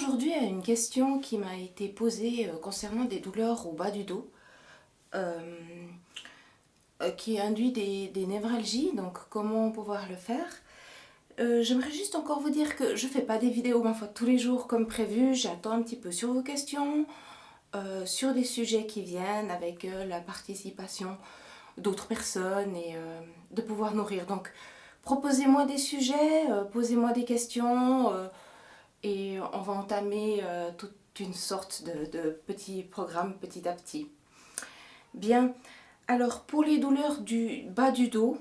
aujourd'hui à une question qui m'a été posée concernant des douleurs au bas du dos qui induit des névralgies, donc comment pouvoir le faire. J'aimerais juste encore vous dire que je ne fais pas des vidéos ma foi tous les jours comme prévu, j'attends un petit peu sur vos questions, sur des sujets qui viennent avec la participation d'autres personnes et de pouvoir nourrir. Donc proposez-moi des sujets, posez-moi des questions et on va entamer toute une sorte de petit programme petit à petit. Bien, alors pour les douleurs du bas du dos,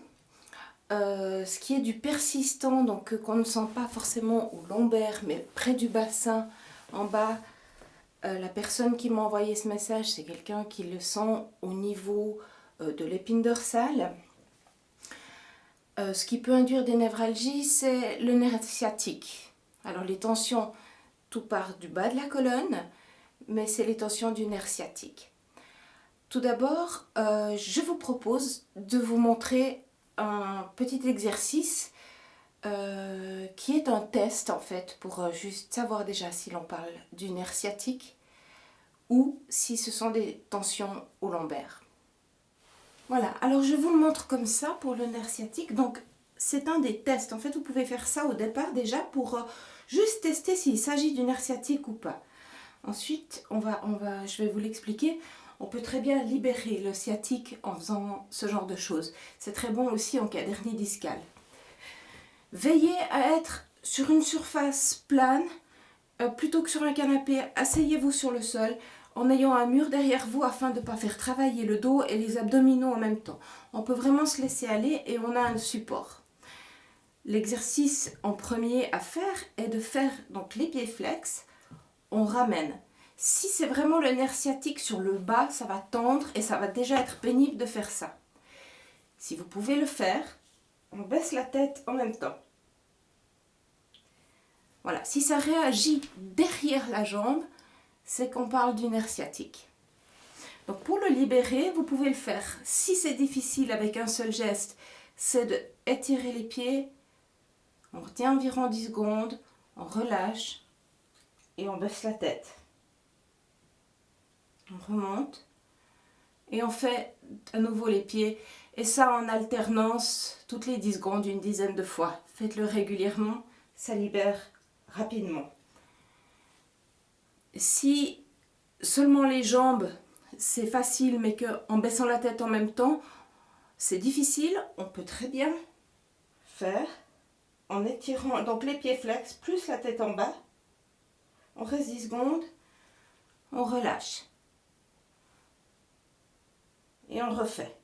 ce qui est du persistant, donc qu'on ne sent pas forcément au lombaire, mais près du bassin, en bas, la personne qui m'a envoyé ce message, c'est quelqu'un qui le sent au niveau de l'épine dorsale. Ce qui peut induire des névralgies, c'est le nerf sciatique. Alors les tensions, tout part du bas de la colonne, mais c'est les tensions du nerf sciatique. Tout d'abord, je vous propose de vous montrer un petit exercice qui est un test en fait pour juste savoir déjà si l'on parle du nerf sciatique ou si ce sont des tensions au lombaire. Voilà, alors je vous le montre comme ça pour le nerf sciatique. Donc c'est un des tests. En fait, vous pouvez faire ça au départ déjà pour juste tester s'il s'agit du nerf sciatique ou pas. Ensuite, je vais vous l'expliquer. On peut très bien libérer le sciatique en faisant ce genre de choses. C'est très bon aussi en cas d'hernie discale. Veillez à être sur une surface plane plutôt que sur un canapé. Asseyez-vous sur le sol en ayant un mur derrière vous afin de ne pas faire travailler le dos et les abdominaux en même temps. On peut vraiment se laisser aller et on a un support. L'exercice en premier à faire est de faire donc les pieds flex. On ramène. Si c'est vraiment le nerf sciatique sur le bas, ça va tendre et ça va déjà être pénible de faire ça. Si vous pouvez le faire, on baisse la tête en même temps. Voilà, si ça réagit derrière la jambe, c'est qu'on parle du nerf sciatique. Donc pour le libérer, vous pouvez le faire. Si c'est difficile avec un seul geste, c'est d'étirer les pieds. On retient environ 10 secondes, on relâche et on baisse la tête. On remonte et on fait à nouveau les pieds et ça en alternance toutes les 10 secondes, une dizaine de fois. Faites-le régulièrement, ça libère rapidement. Si seulement les jambes c'est facile mais qu'en baissant la tête en même temps c'est difficile, on peut très bien faire en étirant donc les pieds flex plus la tête en bas. On reste 10 secondes, on relâche. Et on refait.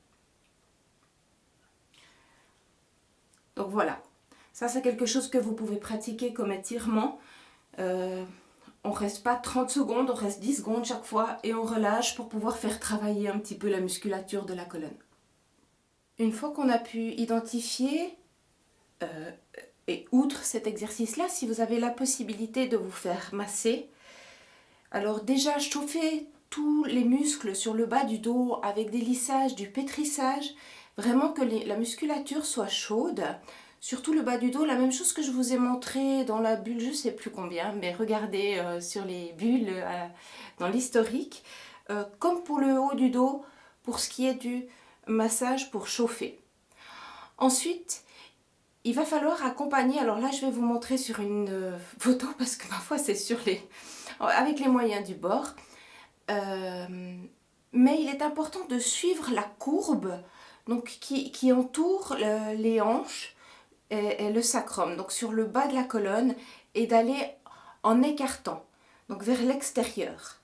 Donc voilà, ça c'est quelque chose que vous pouvez pratiquer comme étirement. On ne reste pas 30 secondes, on reste 10 secondes chaque fois et on relâche pour pouvoir faire travailler un petit peu la musculature de la colonne. Une fois qu'on a pu identifier, et outre cet exercice-là, si vous avez la possibilité de vous faire masser, alors déjà chauffez tous les muscles sur le bas du dos avec des lissages, du pétrissage, vraiment que la musculature soit chaude, surtout le bas du dos, la même chose que je vous ai montré dans la bulle, je ne sais plus combien, mais regardez sur les bulles dans l'historique, comme pour le haut du dos, pour ce qui est du massage pour chauffer. Ensuite, il va falloir accompagner, alors là je vais vous montrer sur une photo parce que parfois c'est avec les moyens du bord. Mais il est important de suivre la courbe donc, qui entoure les hanches et le sacrum, donc sur le bas de la colonne, et d'aller en écartant, donc vers l'extérieur.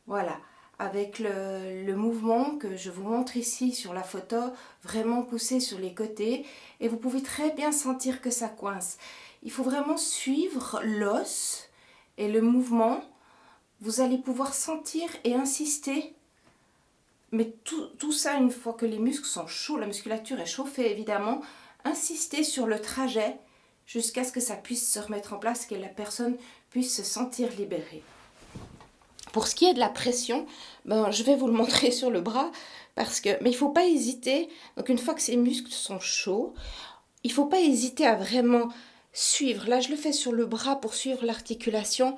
Voilà, avec le mouvement que je vous montre ici sur la photo, vraiment poussé sur les côtés, et vous pouvez très bien sentir que ça coince. Il faut vraiment suivre l'os et le mouvement. Vous allez pouvoir sentir et insister, mais tout ça une fois que les muscles sont chauds, la musculature est chauffée évidemment, insister sur le trajet jusqu'à ce que ça puisse se remettre en place, que la personne puisse se sentir libérée. Pour ce qui est de la pression, je vais vous le montrer sur le bras, mais il ne faut pas hésiter, donc une fois que ces muscles sont chauds, il ne faut pas hésiter à vraiment suivre. Là, je le fais sur le bras pour suivre l'articulation,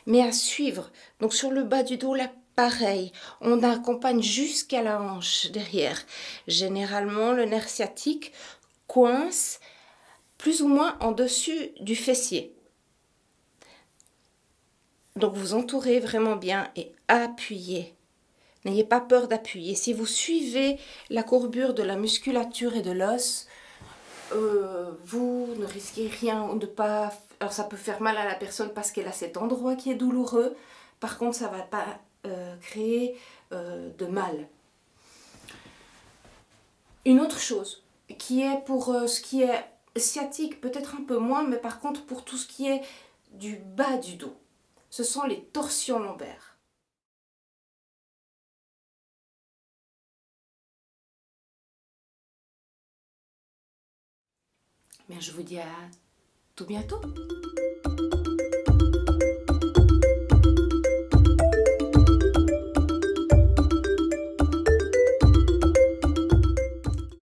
mais à suivre. Donc sur le bas du dos, là, pareil. On accompagne jusqu'à la hanche derrière. Généralement, le nerf sciatique coince plus ou moins en dessus du fessier. Donc vous entourez vraiment bien et appuyez. N'ayez pas peur d'appuyer. Si vous suivez la courbure de la musculature et de l'os, vous ne risquez rien ou de pas. Alors ça peut faire mal à la personne parce qu'elle a cet endroit qui est douloureux. Par contre, ça ne va pas créer de mal. Une autre chose qui est pour ce qui est sciatique, peut-être un peu moins, mais par contre pour tout ce qui est du bas du dos, ce sont les torsions lombaires. Bien, je vous dis à tout bientôt.